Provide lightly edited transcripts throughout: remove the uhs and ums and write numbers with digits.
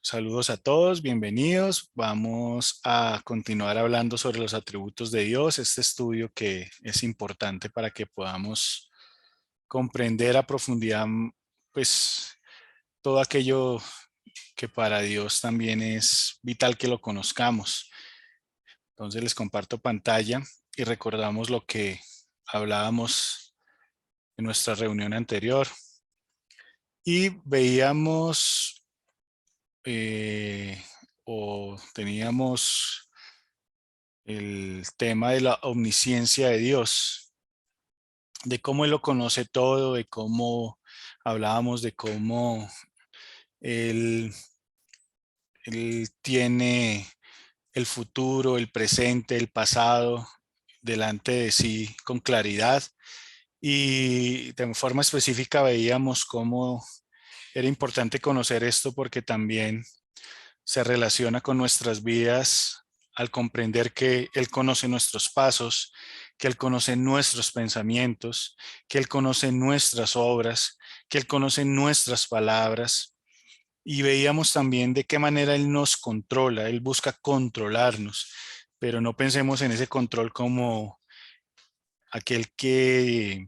Saludos a todos, bienvenidos. Vamos a continuar hablando sobre los atributos de Dios, este estudio que es importante para que podamos comprender a profundidad, pues, todo aquello que para Dios también es vital que lo conozcamos. Entonces les comparto pantalla y recordamos lo que hablábamos en nuestra reunión anterior y veíamos eh, o teníamos el tema de la omnisciencia de Dios, de cómo Él lo conoce todo, de cómo hablábamos de cómo Él, Él tiene el futuro, el presente, el pasado delante de sí con claridad. Y de forma específica veíamos cómo era importante conocer esto porque también se relaciona con nuestras vidas al comprender que Él conoce nuestros pasos, que Él conoce nuestros pensamientos, que Él conoce nuestras obras, que Él conoce nuestras palabras. Y veíamos también de qué manera Él nos controla, Él busca controlarnos, pero no pensemos en ese control como aquel que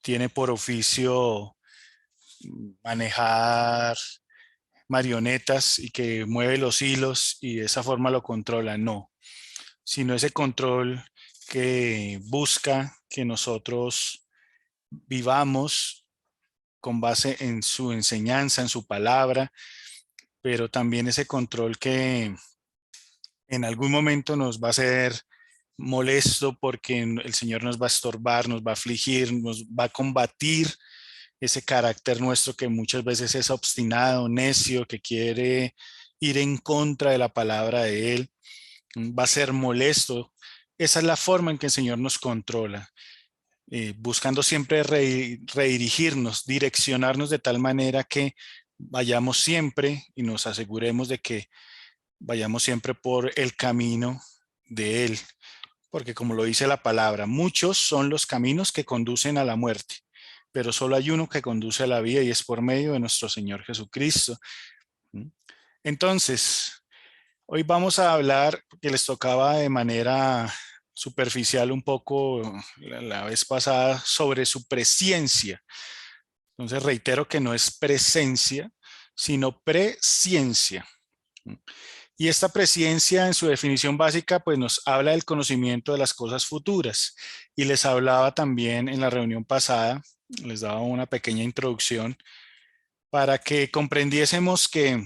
tiene por oficio manejar marionetas y que mueve los hilos y de esa forma lo controla. No, sino ese control que busca que nosotros vivamos con base en su enseñanza, en su palabra, pero también ese control que en algún momento nos va a ser molesto porque el Señor nos va a estorbar, nos va a afligir, nos va a combatir ese carácter nuestro que muchas veces es obstinado, necio, que quiere ir en contra de la palabra de Él, va a ser molesto. Esa es la forma en que el Señor nos controla, buscando siempre redirigirnos, direccionarnos de tal manera que vayamos siempre y nos aseguremos de que vayamos siempre por el camino de Él. Porque como lo dice la palabra, muchos son los caminos que conducen a la muerte, pero solo hay uno que conduce a la vida y es por medio de nuestro Señor Jesucristo. Entonces, hoy vamos a hablar, que les tocaba de manera superficial un poco la vez pasada, sobre su presciencia. Entonces, reitero que no es presencia, sino presciencia. Y esta presciencia en su definición básica pues nos habla del conocimiento de las cosas futuras. Y les hablaba también en la reunión pasada, les daba una pequeña introducción para que comprendiésemos que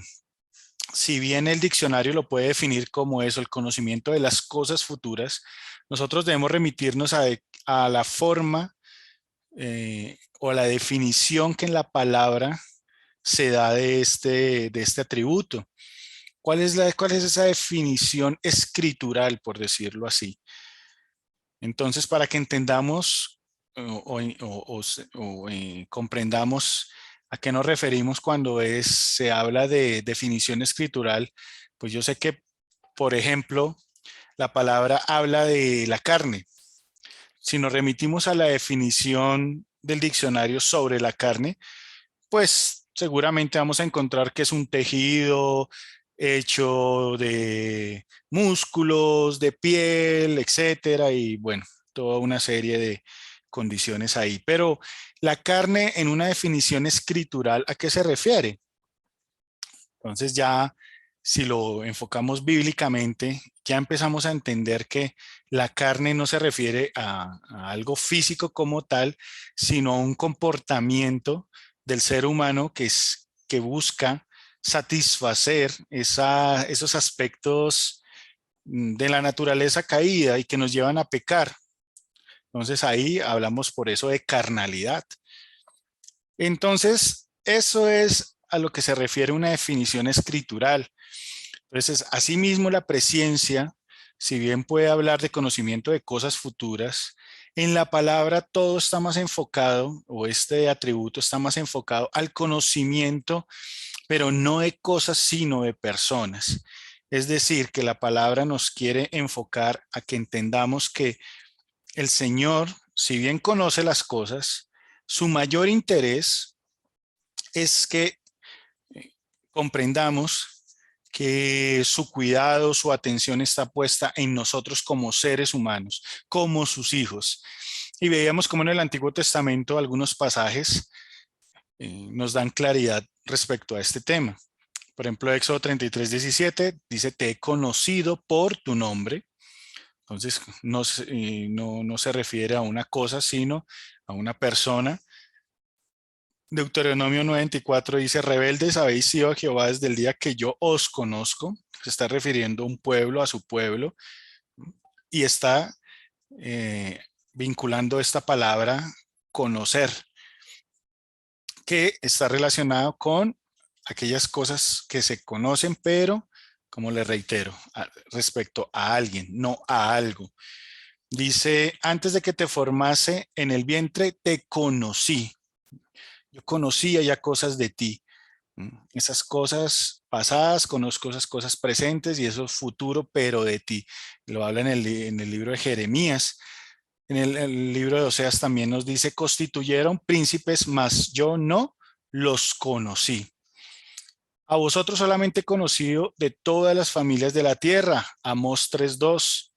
si bien el diccionario lo puede definir como eso, el conocimiento de las cosas futuras, nosotros debemos remitirnos a la forma o a la definición que en la palabra se da de este atributo. Cuál es esa definición escritural, por decirlo así? Entonces, para que entendamos comprendamos a qué nos referimos cuando se habla de definición escritural, pues yo sé que, por ejemplo, la palabra habla de la carne. Si nos remitimos a la definición del diccionario sobre la carne, pues seguramente vamos a encontrar que es un tejido hecho de músculos, de piel, etcétera, y bueno, toda una serie de condiciones ahí. Pero la carne en una definición escritural, ¿a qué se refiere? Entonces ya, si lo enfocamos bíblicamente, ya empezamos a entender que la carne no se refiere a algo físico como tal, sino a un comportamiento del ser humano que busca satisfacer esos aspectos de la naturaleza caída y que nos llevan a pecar. Entonces ahí hablamos por eso de carnalidad. Entonces, eso es a lo que se refiere una definición escritural. Entonces, asimismo, la presciencia, si bien puede hablar de conocimiento de cosas futuras, en la palabra todo está más enfocado, o este atributo está más enfocado al conocimiento, pero no de cosas, sino de personas. Es decir, que la palabra nos quiere enfocar a que entendamos que el Señor, si bien conoce las cosas, su mayor interés es que comprendamos que su cuidado, su atención está puesta en nosotros como seres humanos, como sus hijos. Y veíamos cómo en el Antiguo Testamento algunos pasajes nos dan claridad respecto a este tema. Por ejemplo, Éxodo 33:17 dice, te he conocido por tu nombre. Entonces, no se refiere a una cosa, sino a una persona. Deuteronomio 94 dice, rebeldes habéis sido a Jehová desde el día que yo os conozco. Se está refiriendo a un pueblo, a su pueblo, y está vinculando esta palabra conocer, que está relacionado con aquellas cosas que se conocen, pero, como le reitero, respecto a alguien, no a algo. Dice, antes de que te formase en el vientre, te conocí. Yo conocía ya cosas de ti. Esas cosas pasadas, conozco esas cosas presentes y eso es futuro, pero de ti. Lo habla en el libro de Jeremías. En el libro de Oseas también nos dice, constituyeron príncipes, mas yo no los conocí. A vosotros solamente he conocido de todas las familias de la tierra. Amós 3:2.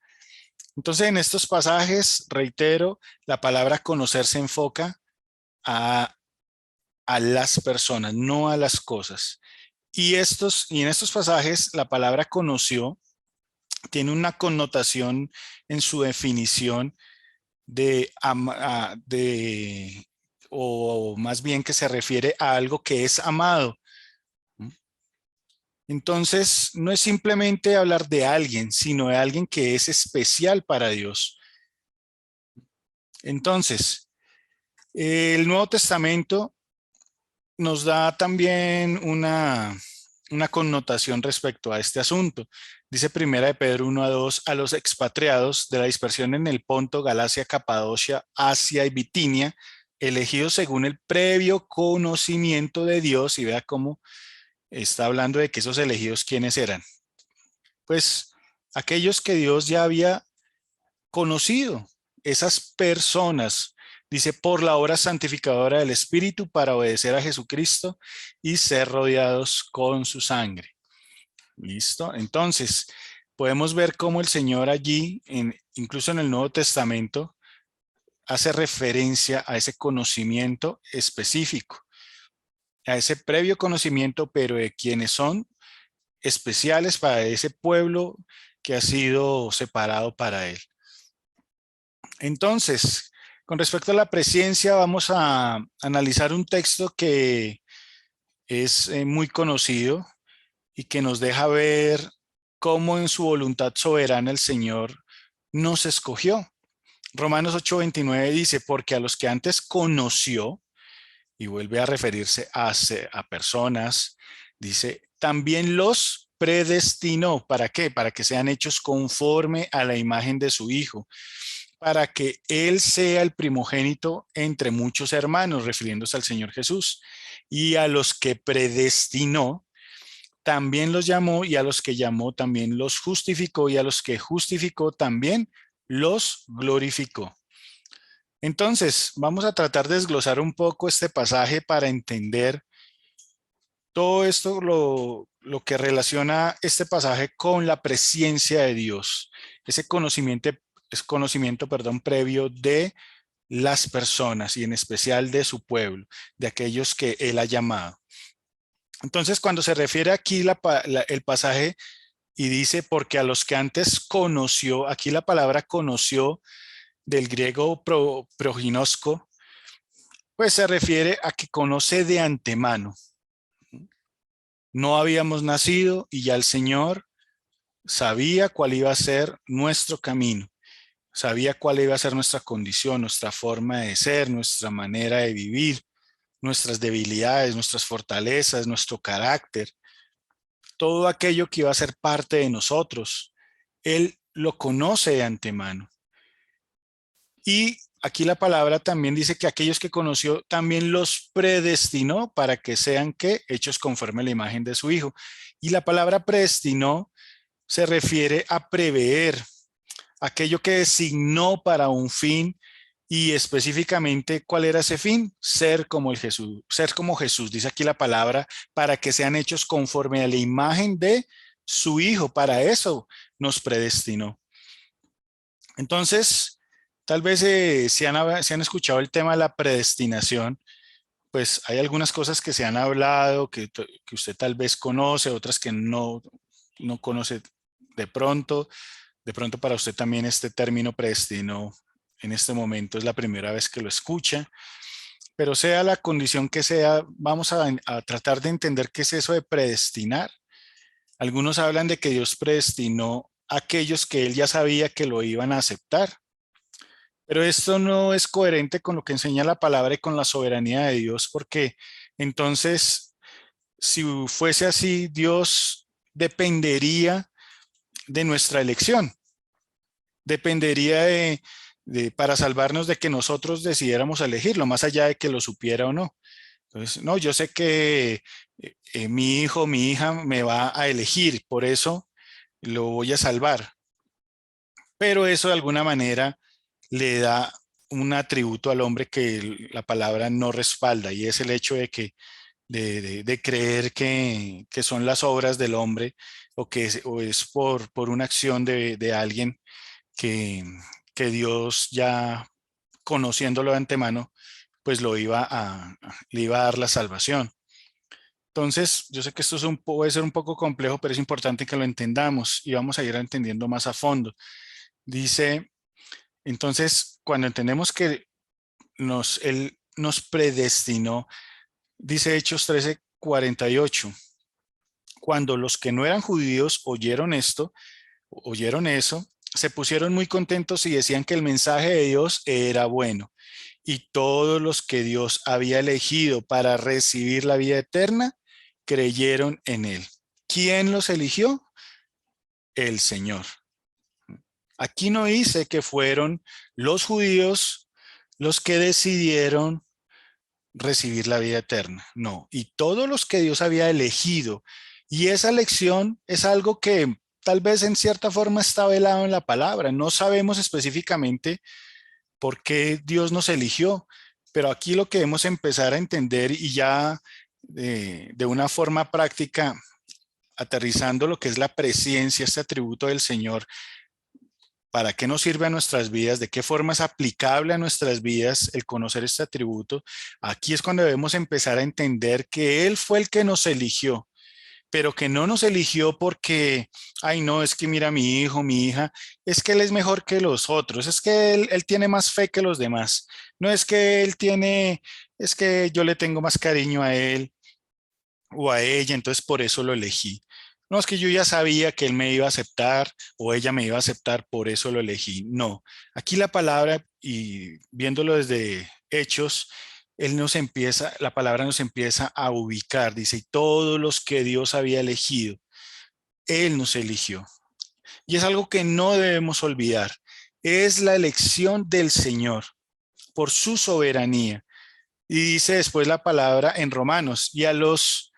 Entonces, en estos pasajes, reitero, la palabra conocer se enfoca a, a las personas, no a las cosas. Y en estos pasajes, la palabra conoció tiene una connotación en su definición de o más bien que se refiere a algo que es amado. Entonces, no es simplemente hablar de alguien, sino de alguien que es especial para Dios. Entonces, el Nuevo Testamento nos da también una connotación respecto a este asunto. Dice Primera de Pedro 1:2, a los expatriados de la dispersión en el Ponto, Galacia, Capadocia, Asia y Bitinia, elegidos según el previo conocimiento de Dios, y vea cómo está hablando de que esos elegidos, ¿quiénes eran? Pues aquellos que Dios ya había conocido, esas personas, dice, por la obra santificadora del Espíritu para obedecer a Jesucristo y ser rodeados con su sangre. ¿Listo? Entonces, podemos ver cómo el Señor allí, incluso en el Nuevo Testamento, hace referencia a ese conocimiento específico, a ese previo conocimiento, pero de quienes son especiales para ese pueblo que ha sido separado para él. Entonces, con respecto a la presencia, vamos a analizar un texto que es muy conocido y que nos deja ver cómo en su voluntad soberana el Señor nos escogió. Romanos 8:29 dice, porque a los que antes conoció, y vuelve a referirse a personas, dice, también los predestinó. ¿Para qué? Para que sean hechos conforme a la imagen de su Hijo, para que Él sea el primogénito entre muchos hermanos, refiriéndose al Señor Jesús. Y a los que predestinó, también los llamó, y a los que llamó también los justificó, y a los que justificó también los glorificó. Entonces, vamos a tratar de desglosar un poco este pasaje para entender todo esto, lo que relaciona este pasaje con la presencia de Dios, ese conocimiento, perdón, previo de las personas y en especial de su pueblo, de aquellos que Él ha llamado. Entonces, cuando se refiere aquí el pasaje y dice, porque a los que antes conoció, aquí la palabra conoció del griego proginosko, pues se refiere a que conoce de antemano. No habíamos nacido y ya el Señor sabía cuál iba a ser nuestro camino, sabía cuál iba a ser nuestra condición, nuestra forma de ser, nuestra manera de vivir, nuestras debilidades, nuestras fortalezas, nuestro carácter, todo aquello que iba a ser parte de nosotros. Él lo conoce de antemano. Y aquí la palabra también dice que aquellos que conoció también los predestinó para que sean que hechos conforme a la imagen de su Hijo. Y la palabra predestinó se refiere a prever, aquello que designó para un fin y específicamente cuál era ese fin, ser como Jesús, dice aquí la palabra, para que sean hechos conforme a la imagen de su Hijo, para eso nos predestinó. Entonces, tal vez si han escuchado el tema de la predestinación, pues hay algunas cosas que se han hablado, que usted tal vez conoce, otras que no conoce de pronto. De pronto para usted también este término predestinó en este momento es la primera vez que lo escucha, pero sea la condición que sea, vamos a tratar de entender qué es eso de predestinar. Algunos hablan de que Dios predestinó a aquellos que él ya sabía que lo iban a aceptar, pero esto no es coherente con lo que enseña la palabra y con la soberanía de Dios, porque entonces, si fuese así, Dios dependería de nuestra elección, dependería para salvarnos de que nosotros decidiéramos elegirlo, más allá de que lo supiera o no. Entonces, no, yo sé que mi hijo, mi hija me va a elegir, por eso lo voy a salvar. Pero eso de alguna manera le da un atributo al hombre que la palabra no respalda, y es el hecho de que de creer que son las obras del hombre o es por una acción de alguien que, que Dios ya conociéndolo de antemano, pues le iba a dar la salvación. Entonces, yo sé que esto puede ser un poco complejo, pero es importante que lo entendamos y vamos a ir entendiendo más a fondo. Dice, entonces, cuando entendemos que Él nos predestinó, dice Hechos 13:48, cuando los que no eran judíos oyeron eso, se pusieron muy contentos y decían que el mensaje de Dios era bueno. Y todos los que Dios había elegido para recibir la vida eterna, creyeron en él. ¿Quién los eligió? El Señor. Aquí no dice que fueron los judíos los que decidieron recibir la vida eterna. No, y todos los que Dios había elegido. Y esa elección es algo que tal vez en cierta forma está velado en la palabra. No sabemos específicamente por qué Dios nos eligió, pero aquí lo que debemos empezar a entender y ya de una forma práctica, aterrizando lo que es la presencia, este atributo del Señor, ¿para qué nos sirve a nuestras vidas? ¿De qué forma es aplicable a nuestras vidas el conocer este atributo? Aquí es cuando debemos empezar a entender que Él fue el que nos eligió, pero que no nos eligió porque, ay, no, es que mira mi hijo, mi hija, es que Él es mejor que los otros, es que él tiene más fe que los demás, no es que es que yo le tengo más cariño a Él o a ella, entonces por eso lo elegí. No, es que yo ya sabía que él me iba a aceptar o ella me iba a aceptar, por eso lo elegí. No, aquí la palabra y viéndolo desde Hechos, la palabra nos empieza a ubicar, dice, y todos los que Dios había elegido, él nos eligió. Y es algo que no debemos olvidar. Es la elección del Señor por su soberanía. Y dice después la palabra en Romanos, y a los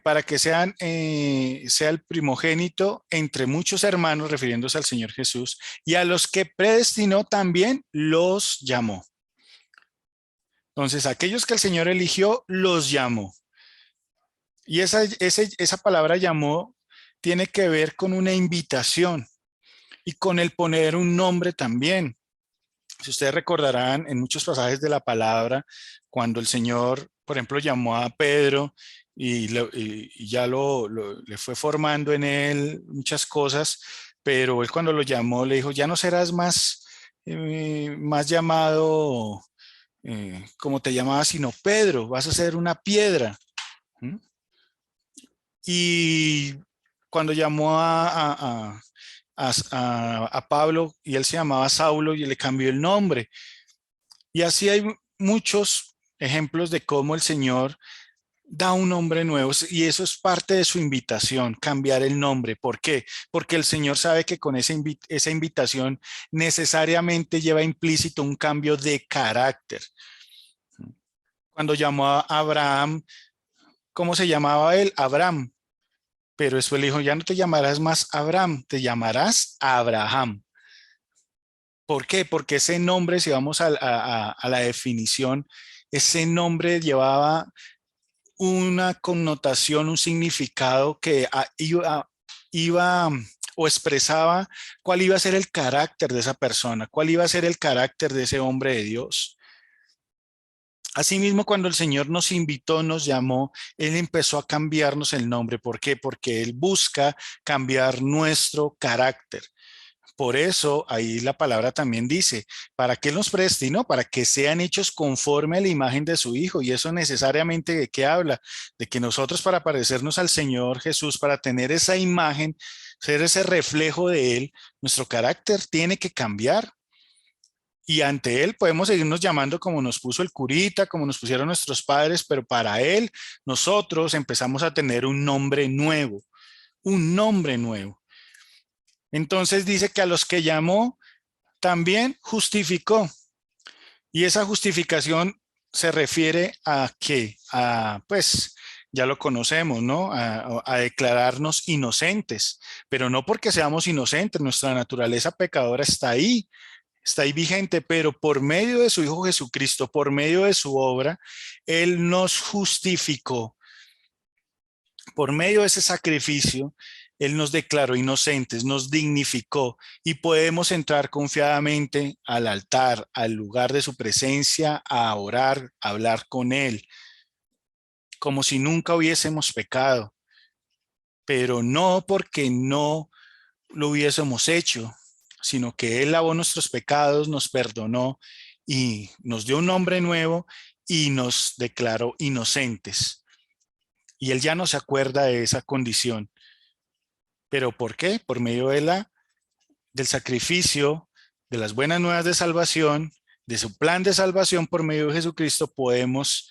para que sea el primogénito entre muchos hermanos, refiriéndose al Señor Jesús, y a los que predestinó también los llamó. Entonces, aquellos que el Señor eligió, los llamó. Y esa palabra llamó tiene que ver con una invitación y con el poner un nombre también. Si ustedes recordarán en muchos pasajes de la palabra, cuando el Señor, por ejemplo, llamó a Pedro y ya le fue formando en él muchas cosas, pero él cuando lo llamó le dijo, ya no serás más llamado como te llamabas, sino Pedro, vas a ser una piedra. ¿Mm? Y cuando llamó a Pablo y él se llamaba Saulo y le cambió el nombre. Y así hay muchos ejemplos de cómo el Señor da un nombre nuevo y eso es parte de su invitación, cambiar el nombre. ¿Por qué? Porque el Señor sabe que con esa invitación necesariamente lleva implícito un cambio de carácter. Cuando llamó a Abraham, ¿cómo se llamaba él? Abraham. Pero después le dijo, ya no te llamarás más Abraham, te llamarás Abraham. ¿Por qué? Porque ese nombre, si vamos a la definición, ese nombre llevaba una connotación, un significado que iba o expresaba cuál iba a ser el carácter de esa persona, cuál iba a ser el carácter de ese hombre de Dios. Asimismo, cuando el Señor nos invitó, nos llamó, Él empezó a cambiarnos el nombre. ¿Por qué? Porque Él busca cambiar nuestro carácter. Por eso ahí la palabra también dice, para que Él nos predestinó, para que sean hechos conforme a la imagen de su Hijo. Y eso necesariamente de qué habla, de que nosotros para parecernos al Señor Jesús, para tener esa imagen, ser ese reflejo de Él, nuestro carácter tiene que cambiar. Y ante Él podemos seguirnos llamando como nos puso el curita, como nos pusieron nuestros padres, pero para Él nosotros empezamos a tener un nombre nuevo, un nombre nuevo. Entonces dice que a los que llamó también justificó. Y esa justificación se refiere a qué? A, pues, ya lo conocemos, ¿no? A declararnos inocentes, pero no porque seamos inocentes, nuestra naturaleza pecadora está ahí vigente, pero por medio de su Hijo Jesucristo, por medio de su obra, Él nos justificó. Por medio de ese sacrificio, Él nos declaró inocentes, nos dignificó y podemos entrar confiadamente al altar, al lugar de su presencia, a orar, a hablar con Él, como si nunca hubiésemos pecado, pero no porque no lo hubiésemos hecho, sino que Él lavó nuestros pecados, nos perdonó y nos dio un nombre nuevo y nos declaró inocentes. Y Él ya no se acuerda de esa condición. ¿Pero por qué? Por medio del sacrificio, de las buenas nuevas de salvación, de su plan de salvación por medio de Jesucristo, podemos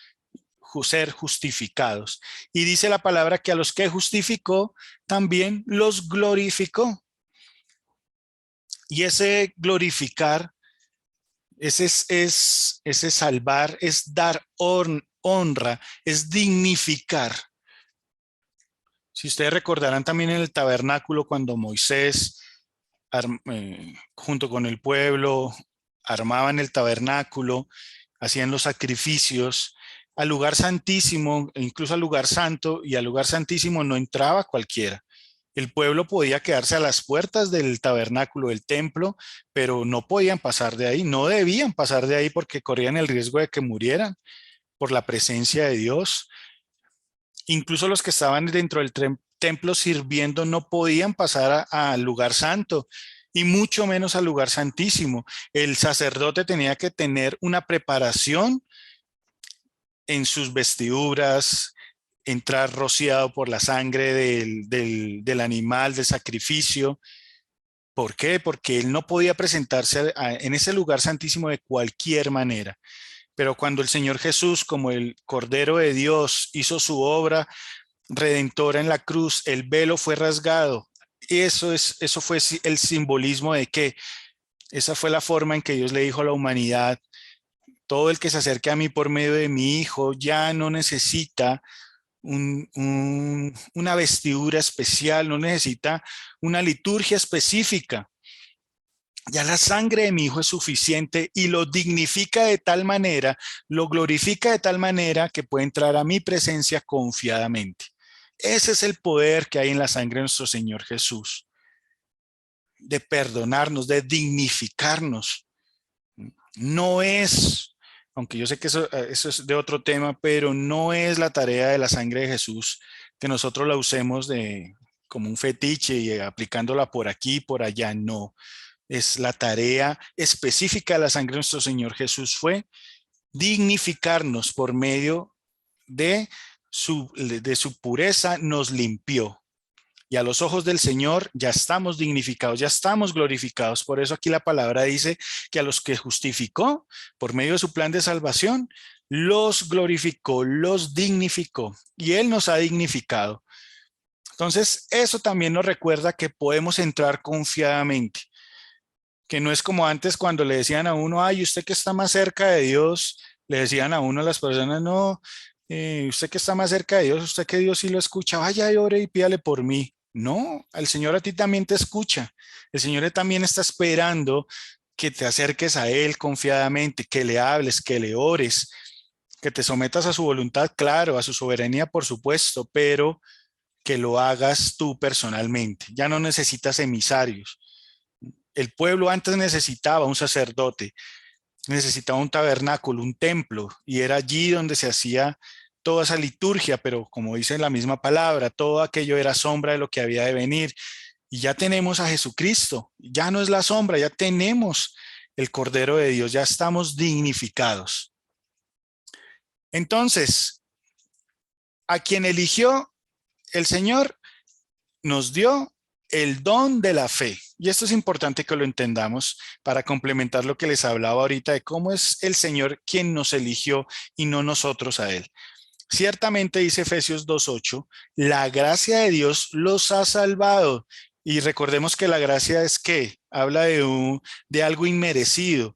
ser justificados. Y dice la palabra que a los que justificó, también los glorificó. Y ese glorificar, ese salvar, es dar honra, es dignificar. Si ustedes recordarán también en el tabernáculo cuando Moisés, junto con el pueblo, armaban el tabernáculo, hacían los sacrificios, al lugar santísimo, e incluso al lugar santo, y al lugar santísimo no entraba cualquiera. El pueblo podía quedarse a las puertas del tabernáculo, del templo, pero no podían pasar de ahí, no debían pasar de ahí porque corrían el riesgo de que murieran por la presencia de Dios. Incluso los que estaban dentro del templo sirviendo no podían pasar al lugar santo y mucho menos al lugar santísimo. El sacerdote tenía que tener una preparación en sus vestiduras, entrar rociado por la sangre del animal, del sacrificio. ¿Por qué? Porque él no podía presentarse en ese lugar santísimo de cualquier manera. Pero cuando el Señor Jesús, como el Cordero de Dios, hizo su obra redentora en la cruz, el velo fue rasgado. Eso fue el simbolismo de que esa fue la forma en que Dios le dijo a la humanidad: todo el que se acerque a mí por medio de mi Hijo ya no necesita una vestidura especial, no necesita una liturgia específica. Ya la sangre de mi Hijo es suficiente y lo dignifica de tal manera, lo glorifica de tal manera que puede entrar a mi presencia confiadamente. Ese es el poder que hay en la sangre de nuestro Señor Jesús, de perdonarnos, de dignificarnos. No es, aunque yo sé que eso es de otro tema, pero no es la tarea de la sangre de Jesús que nosotros la usemos como un fetiche y aplicándola por aquí y por allá. No, es la tarea específica de la sangre de nuestro Señor Jesús, fue dignificarnos por medio de su pureza, nos limpió. Y a los ojos del Señor ya estamos dignificados, ya estamos glorificados. Por eso aquí la palabra dice que a los que justificó por medio de su plan de salvación, los glorificó, los dignificó. Y Él nos ha dignificado. Entonces, eso también nos recuerda que podemos entrar confiadamente. Que no es como antes cuando le decían a uno: ay, usted que está más cerca de Dios, le decían a uno las personas: no, usted que está más cerca de Dios, usted que Dios sí lo escucha, vaya y ore y pídale por mí. No, el Señor a ti también te escucha. El Señor también está esperando que te acerques a Él confiadamente, que le hables, que le ores, que te sometas a su voluntad, claro, a su soberanía, por supuesto, pero que lo hagas tú personalmente. Ya no necesitas emisarios. El pueblo antes necesitaba un sacerdote, necesitaba un tabernáculo, un templo, y era allí donde se hacía toda esa liturgia, pero como dice la misma palabra, todo aquello era sombra de lo que había de venir. Y ya tenemos a Jesucristo, ya no es la sombra, ya tenemos el Cordero de Dios, ya estamos dignificados. Entonces, a quien eligió el Señor, nos dio el don de la fe. Y esto es importante que lo entendamos para complementar lo que les hablaba ahorita de cómo es el Señor quien nos eligió y no nosotros a Él. Ciertamente dice Efesios 2:8, la gracia de Dios los ha salvado. Y recordemos que la gracia es que habla de algo inmerecido,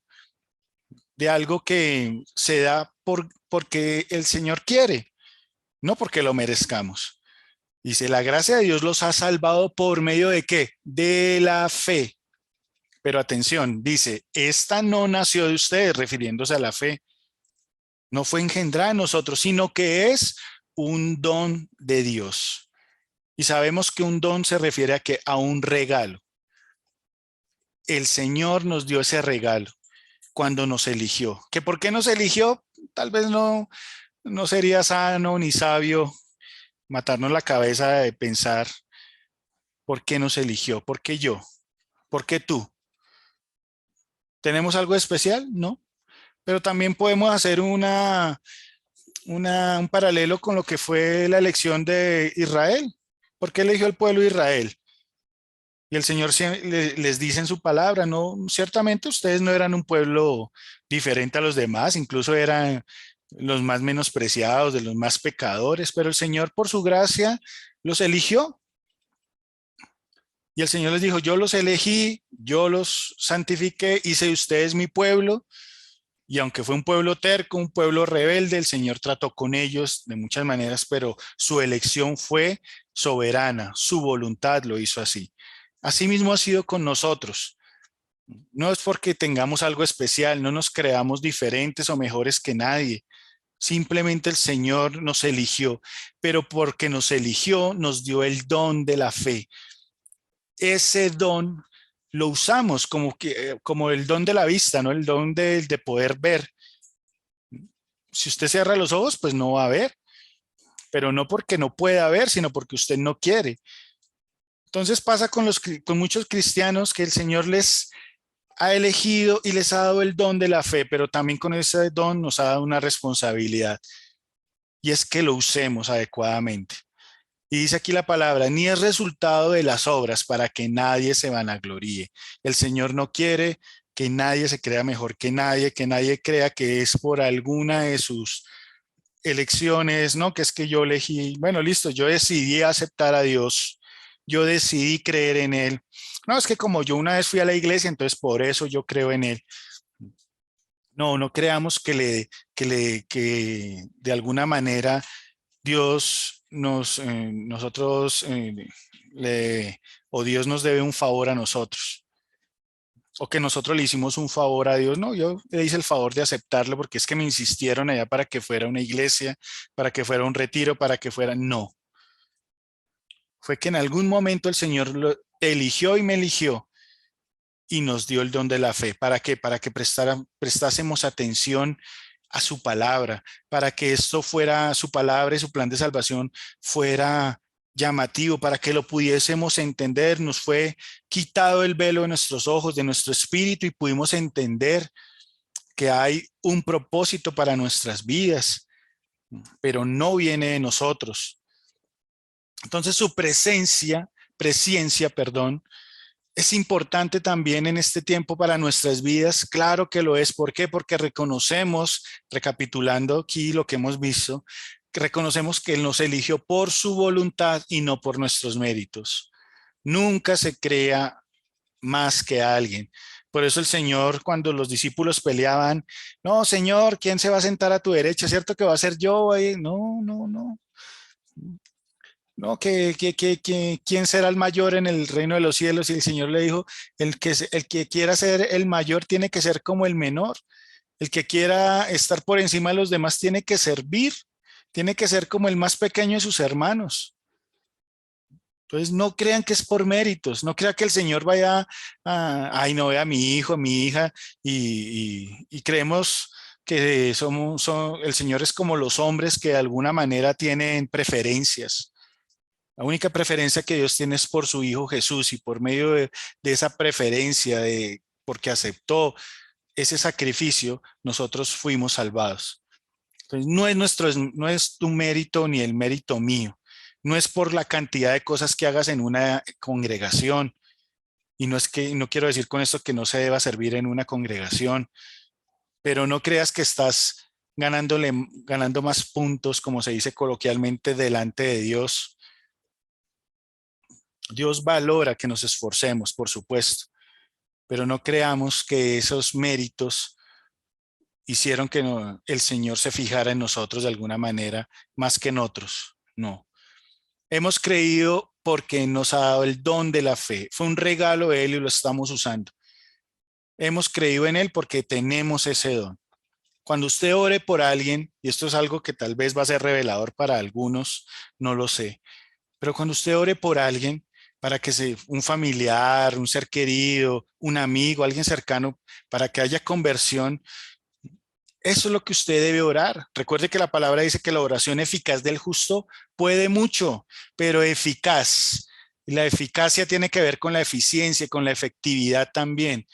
de algo que se da porque el Señor quiere, no porque lo merezcamos. Dice, la gracia de Dios los ha salvado por medio de ¿qué? De la fe. Pero atención, dice, esta no nació de ustedes, refiriéndose a la fe. No fue engendrada en nosotros, sino que es un don de Dios. Y sabemos que un don se refiere a que a un regalo. El Señor nos dio ese regalo cuando nos eligió. ¿Que por qué nos eligió? Tal vez no sería sano ni sabio matarnos la cabeza de pensar por qué nos eligió, por qué yo, por qué tú. ¿Tenemos algo especial? No. Pero también podemos hacer un paralelo con lo que fue la elección de Israel. ¿Por qué eligió el pueblo de Israel? Y el Señor les dice en su palabra, no, ciertamente ustedes no eran un pueblo diferente a los demás, incluso eran los más menospreciados, de los más pecadores, pero el Señor por su gracia los eligió. Y el Señor les dijo, yo los elegí, yo los santifiqué, hice de ustedes mi pueblo. Y aunque fue un pueblo terco, un pueblo rebelde, el Señor trató con ellos de muchas maneras, pero su elección fue soberana, su voluntad lo hizo así. Asimismo ha sido con nosotros. No es porque tengamos algo especial, no nos creamos diferentes o mejores que nadie. Simplemente el Señor nos eligió, pero porque nos eligió, nos dio el don de la fe. Ese don lo usamos como el don de la vista, ¿no? El don de poder ver. Si usted cierra los ojos, pues no va a ver, pero no porque no pueda ver, sino porque usted no quiere. Entonces pasa con muchos cristianos que el Señor les ha elegido y les ha dado el don de la fe, pero también con ese don nos ha dado una responsabilidad y es que lo usemos adecuadamente. Y dice aquí la palabra, ni es resultado de las obras para que nadie se vanagloríe. El Señor no quiere que nadie se crea mejor que nadie crea que es por alguna de sus elecciones, ¿no? Que es que yo elegí, bueno, listo, yo decidí aceptar a Dios, yo decidí creer en Él. No, es que como yo una vez fui a la iglesia, entonces por eso yo creo en Él. No, no creamos que de alguna manera Dios nosotros, o Dios nos debe un favor a nosotros, o que nosotros le hicimos un favor a Dios. No, yo le hice el favor de aceptarlo porque es que me insistieron allá para que fuera una iglesia, para que fuera un retiro, para que fuera. No, fue que en algún momento el Señor lo eligió y me eligió y nos dio el don de la fe. ¿Para qué? Para que prestásemos atención a su palabra, para que esto fuera, su palabra y su plan de salvación fuera llamativo, para que lo pudiésemos entender. Nos fue quitado el velo de nuestros ojos, de nuestro espíritu, y pudimos entender que hay un propósito para nuestras vidas, pero no viene de nosotros. Entonces su presencia, perdón, es importante también en este tiempo para nuestras vidas. Claro que lo es. ¿Por qué? Porque reconocemos, recapitulando aquí lo que hemos visto, que reconocemos que Él nos eligió por su voluntad y no por nuestros méritos. Nunca se crea más que alguien. Por eso el Señor, cuando los discípulos peleaban, no, Señor, ¿quién se va a sentar a tu derecha? ¿Cierto que va a ser yo? No, no, no. No, ¿quién será el mayor en el reino de los cielos? Y el Señor le dijo, el que quiera ser el mayor tiene que ser como el menor. El que quiera estar por encima de los demás tiene que servir, tiene que ser como el más pequeño de sus hermanos. Entonces no crean que es por méritos, no crean que el Señor vaya ay, no ve a mi hijo, a mi hija, y creemos que el Señor es como los hombres que de alguna manera tienen preferencias. La única preferencia que Dios tiene es por su Hijo Jesús y por medio de esa preferencia, porque aceptó ese sacrificio, nosotros fuimos salvados. Entonces, no es tu mérito ni el mérito mío. No es por la cantidad de cosas que hagas en una congregación. Y no quiero decir con esto que no se deba servir en una congregación, pero no creas que estás ganando más puntos, como se dice coloquialmente, delante de Dios. Dios valora que nos esforcemos, por supuesto, pero no creamos que esos méritos hicieron que el Señor se fijara en nosotros de alguna manera más que en otros. No. Hemos creído porque nos ha dado el don de la fe. Fue un regalo de Él y lo estamos usando. Hemos creído en Él porque tenemos ese don. Cuando usted ore por alguien, y esto es algo que tal vez va a ser revelador para algunos, no lo sé, pero cuando usted ore por alguien, para que un familiar, un ser querido, un amigo, alguien cercano, para que haya conversión, eso es lo que usted debe orar. Recuerde que la palabra dice que la oración eficaz del justo puede mucho, pero eficaz. Y la eficacia tiene que ver con la eficiencia, con la efectividad también,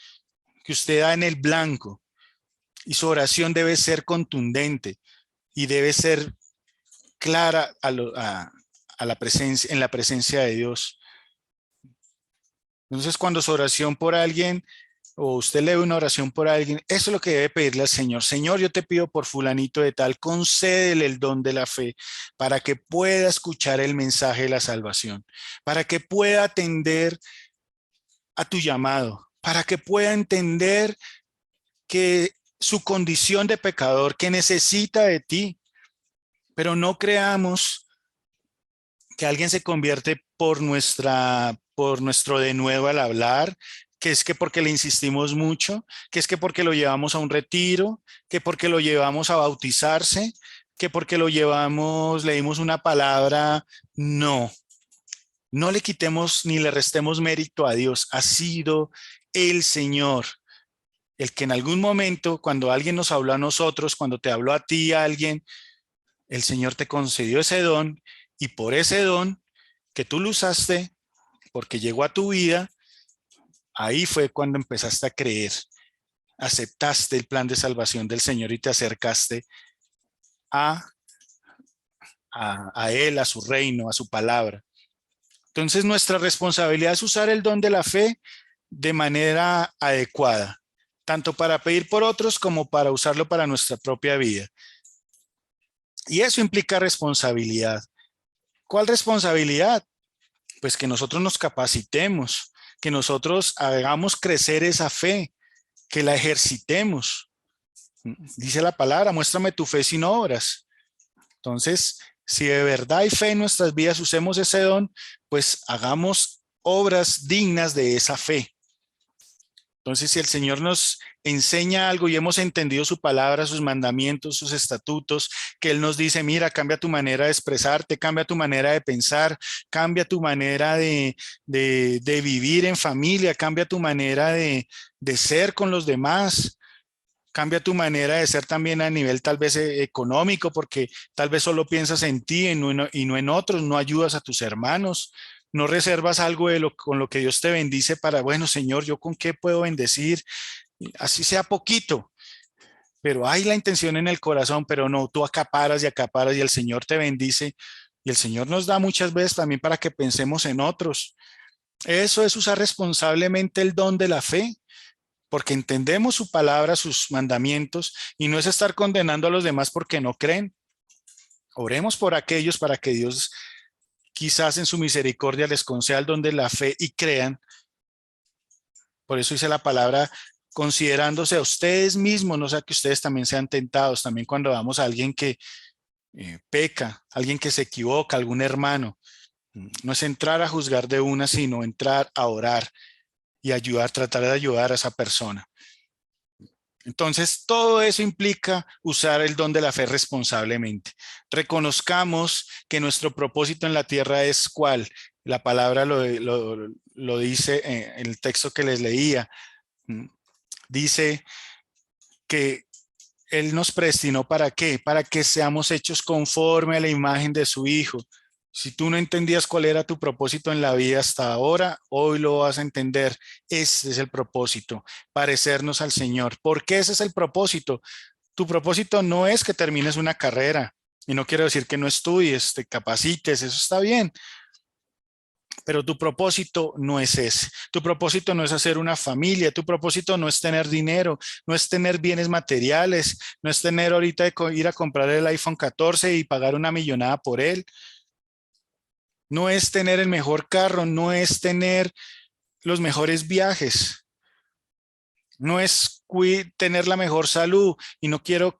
que usted da en el blanco. Y su oración debe ser contundente y debe ser clara a la presencia, en la presencia de Dios. Entonces, cuando su oración por alguien o usted lee una oración por alguien, eso es lo que debe pedirle al Señor. Señor, yo te pido por fulanito de tal, concédele el don de la fe para que pueda escuchar el mensaje de la salvación, para que pueda atender a tu llamado, para que pueda entender que su condición de pecador, que necesita de ti, pero no creamos que alguien se convierte por nuestro de nuevo al hablar, que es que porque le insistimos mucho, que es que porque lo llevamos a un retiro, que porque lo llevamos a bautizarse, que porque lo llevamos, le dimos una palabra. No, no le quitemos ni le restemos mérito a Dios. Ha sido el Señor el que en algún momento, cuando alguien nos habló a nosotros, cuando te habló a ti alguien, el Señor te concedió ese don y por ese don que tú lo usaste, porque llegó a tu vida, ahí fue cuando empezaste a creer, aceptaste el plan de salvación del Señor y te acercaste a, a Él, a su reino, a su palabra. Entonces nuestra responsabilidad es usar el don de la fe de manera adecuada, tanto para pedir por otros como para usarlo para nuestra propia vida. Y eso implica responsabilidad. ¿Cuál responsabilidad? Pues que nosotros nos capacitemos, que nosotros hagamos crecer esa fe, que la ejercitemos. Dice la palabra, muéstrame tu fe sin obras. Entonces, si de verdad hay fe en nuestras vidas, usemos ese don, pues hagamos obras dignas de esa fe. Entonces, si el Señor nos enseña algo y hemos entendido su palabra, sus mandamientos, sus estatutos, que Él nos dice, mira, cambia tu manera de expresarte, cambia tu manera de pensar, cambia tu manera de vivir en familia, cambia tu manera de ser con los demás, cambia tu manera de ser también a nivel tal vez económico, porque tal vez solo piensas en ti y no en otros, no ayudas a tus hermanos, no reservas algo con lo que Dios te bendice para, bueno, Señor, ¿yo con qué puedo bendecir? Así sea poquito, pero hay la intención en el corazón, pero no, tú acaparas y el Señor te bendice y el Señor nos da muchas veces también para que pensemos en otros. Eso es usar responsablemente el don de la fe, porque entendemos su palabra, sus mandamientos, y no es estar condenando a los demás porque no creen. Oremos por aquellos para que Dios quizás en su misericordia les conceda el don de la fe y crean. Por eso dice la palabra, considerándose a ustedes mismos, no sea que ustedes también sean tentados, también cuando vamos a alguien que peca, alguien que se equivoca, algún hermano. No es entrar a juzgar de una, sino entrar a orar y ayudar, tratar de ayudar a esa persona. Entonces, todo eso implica usar el don de la fe responsablemente. Reconozcamos que nuestro propósito en la tierra es ¿cuál? La palabra lo dice en el texto que les leía. Dice que Él nos predestinó ¿para qué? Para que seamos hechos conforme a la imagen de su Hijo. Si tú no entendías cuál era tu propósito en la vida hasta ahora, hoy lo vas a entender. Ese es el propósito, parecernos al Señor. ¿Por qué ese es el propósito? Tu propósito no es que termines una carrera. Y no quiero decir que no estudies, te capacites, eso está bien. Pero tu propósito no es ese. Tu propósito no es hacer una familia. Tu propósito no es tener dinero, no es tener bienes materiales, no es tener ahorita de ir a comprar el iPhone 14 y pagar una millonada por él. No es tener el mejor carro, no es tener los mejores viajes, no es tener la mejor salud. Y no quiero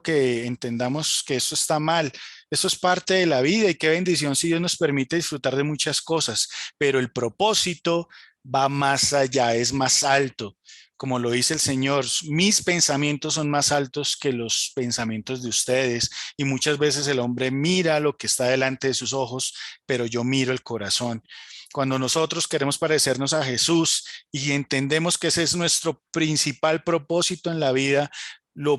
que entendamos que eso está mal. Eso es parte de la vida y qué bendición si Dios nos permite disfrutar de muchas cosas, pero el propósito va más allá, es más alto. Como lo dice el Señor, mis pensamientos son más altos que los pensamientos de ustedes. Y muchas veces el hombre mira lo que está delante de sus ojos, pero yo miro el corazón. Cuando nosotros queremos parecernos a Jesús y entendemos que ese es nuestro principal propósito en la vida,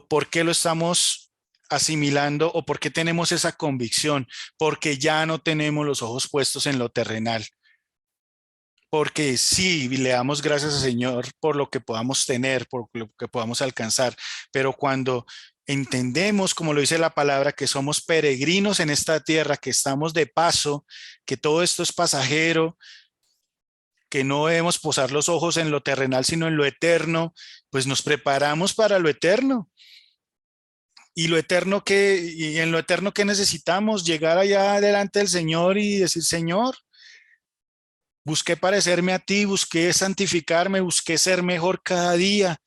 ¿por qué lo estamos asimilando o por qué tenemos esa convicción? Porque ya no tenemos los ojos puestos en lo terrenal. Porque sí, le damos gracias al Señor por lo que podamos tener, por lo que podamos alcanzar, pero cuando entendemos, como lo dice la palabra, que somos peregrinos en esta tierra, que estamos de paso, que todo esto es pasajero, que no debemos posar los ojos en lo terrenal, sino en lo eterno, pues nos preparamos para lo eterno. Y en lo eterno que necesitamos llegar allá delante del Señor y decir, Señor, busqué parecerme a ti, busqué santificarme, busqué ser mejor cada día.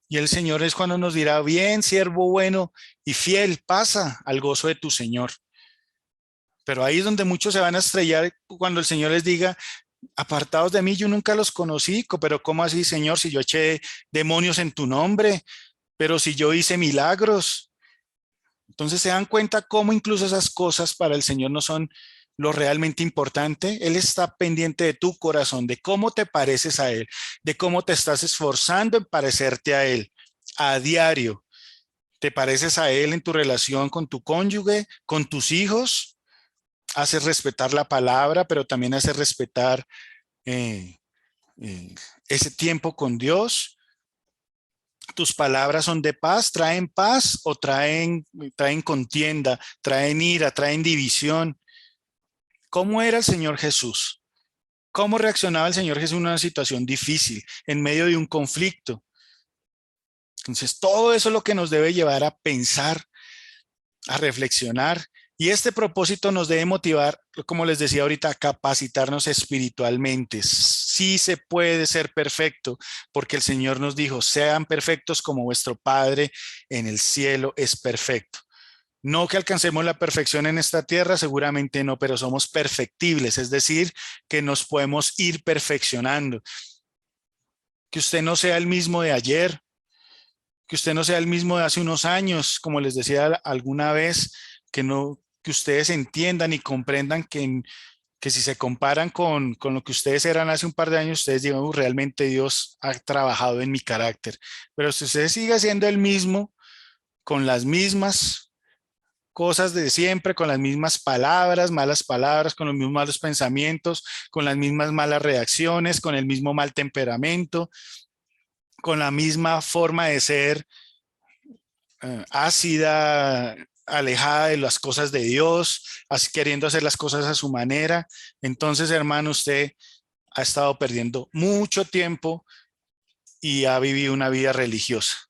Y el Señor es cuando nos dirá, bien, siervo bueno y fiel, pasa al gozo de tu Señor. Pero ahí es donde muchos se van a estrellar cuando el Señor les diga, apartados de mí, yo nunca los conocí, pero ¿cómo así, Señor? Si yo eché demonios en tu nombre, pero si yo hice milagros. Entonces se dan cuenta cómo incluso esas cosas para el Señor no son lo realmente importante. Él está pendiente de tu corazón, de cómo te pareces a Él, de cómo te estás esforzando en parecerte a Él a diario. ¿Te pareces a Él en tu relación con tu cónyuge, con tus hijos? Haces respetar la palabra, pero también haces respetar eh, eh, ese tiempo con Dios. Tus palabras son de paz o traen contienda, traen ira, traen división. ¿Cómo era el Señor Jesús? ¿Cómo reaccionaba el Señor Jesús en una situación difícil, en medio de un conflicto? Entonces, todo eso es lo que nos debe llevar a pensar, a reflexionar. Y este propósito nos debe motivar, como les decía ahorita, a capacitarnos espiritualmente. Sí se puede ser perfecto, porque el Señor nos dijo, sean perfectos como vuestro Padre en el cielo es perfecto. No que alcancemos la perfección en esta tierra, seguramente no, pero somos perfectibles, es decir, que nos podemos ir perfeccionando. Que usted no sea el mismo de ayer, que usted no sea el mismo de hace unos años, como les decía alguna vez, que ustedes entiendan y comprendan que si se comparan con lo que ustedes eran hace un par de años, ustedes digan, realmente Dios ha trabajado en mi carácter. Pero si usted sigue siendo el mismo, con las mismas cosas de siempre, con las mismas palabras, con los mismos malos pensamientos, con las mismas malas reacciones, con el mismo mal temperamento, con la misma forma de ser ácida, alejada de las cosas de Dios, así queriendo hacer las cosas a su manera. Entonces, hermano, usted ha estado perdiendo mucho tiempo y ha vivido una vida religiosa.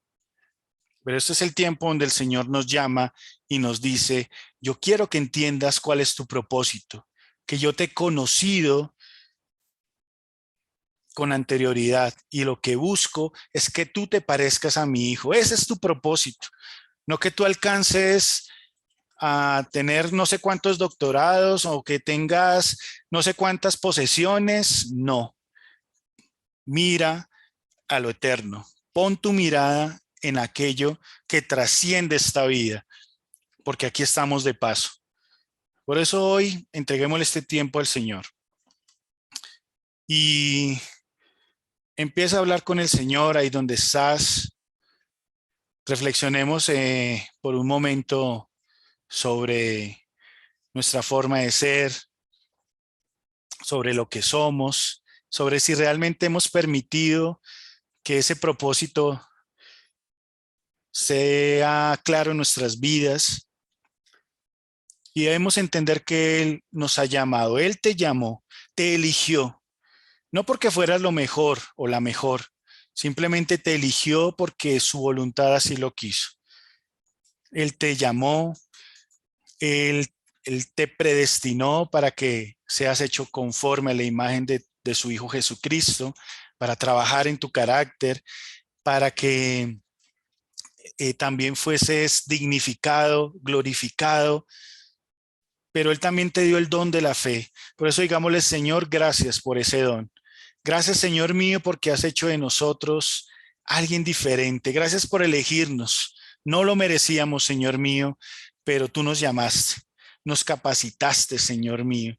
Pero este es el tiempo donde el Señor nos llama y nos dice, yo quiero que entiendas cuál es tu propósito, que yo te he conocido con anterioridad y lo que busco es que tú te parezcas a mi hijo. Ese es tu propósito, no que tú alcances a tener no sé cuántos doctorados o que tengas no sé cuántas posesiones. No, mira a lo eterno. Pon tu mirada en aquello que trasciende esta vida, porque aquí estamos de paso. Por eso hoy entreguémosle este tiempo al Señor. y empieza a hablar con el Señor ahí donde estás. Reflexionemos por un momento sobre nuestra forma de ser, sobre lo que somos, sobre si realmente hemos permitido que ese propósito sea claro en nuestras vidas, y debemos entender que Él nos ha llamado, Él te llamó, te eligió, no porque fueras lo mejor o la mejor, simplemente te eligió porque su voluntad así lo quiso. Él te llamó, Él, Él te predestinó para que seas hecho conforme a la imagen de su Hijo Jesucristo, para trabajar en tu carácter, para que también fueses dignificado, glorificado, pero Él también te dio el don de la fe. Por eso digámosle, Señor, gracias por ese don. Gracias, Señor mío, porque has hecho de nosotros alguien diferente. Gracias por elegirnos. No lo merecíamos, Señor mío, pero tú nos llamaste, nos capacitaste, Señor mío.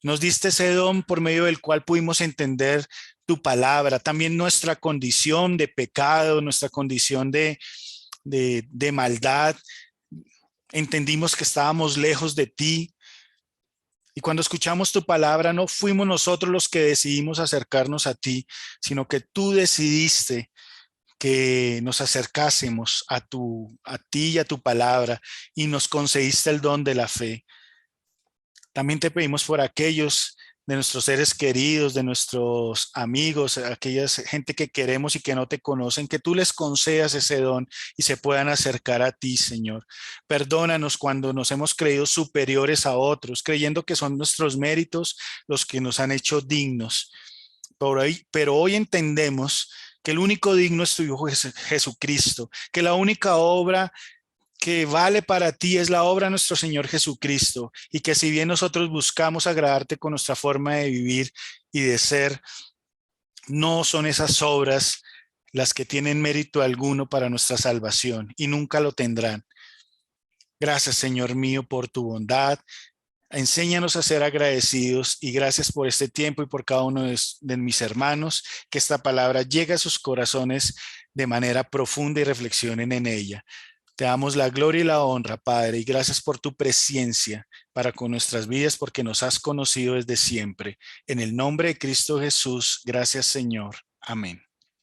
Nos diste ese don por medio del cual pudimos entender tu palabra, también nuestra condición de pecado, nuestra condición de maldad. Entendimos que estábamos lejos de ti. Y cuando escuchamos tu palabra, no fuimos nosotros los que decidimos acercarnos a ti, sino que tú decidiste que nos acercásemos a ti y a tu palabra, y nos concediste el don de la fe. También te pedimos por aquellos de nuestros seres queridos, de nuestros amigos, aquella gente que queremos y que no te conocen, que tú les concedas ese don y se puedan acercar a ti, Señor. Perdónanos cuando nos hemos creído superiores a otros, creyendo que son nuestros méritos los que nos han hecho dignos. Pero hoy entendemos que el único digno es tu Hijo Jesucristo, que la única obra que vale para ti es la obra de nuestro Señor Jesucristo, y que si bien nosotros buscamos agradarte con nuestra forma de vivir y de ser, no son esas obras las que tienen mérito alguno para nuestra salvación y nunca lo tendrán. Gracias, Señor mío, por tu bondad. Enséñanos a ser agradecidos, y gracias por este tiempo y por cada uno de mis hermanos, que esta palabra llegue a sus corazones de manera profunda y reflexionen en ella. Te damos la gloria y la honra, Padre, y gracias por tu presencia para con nuestras vidas, porque nos has conocido desde siempre. En el nombre de Cristo Jesús, gracias, Señor. Amén.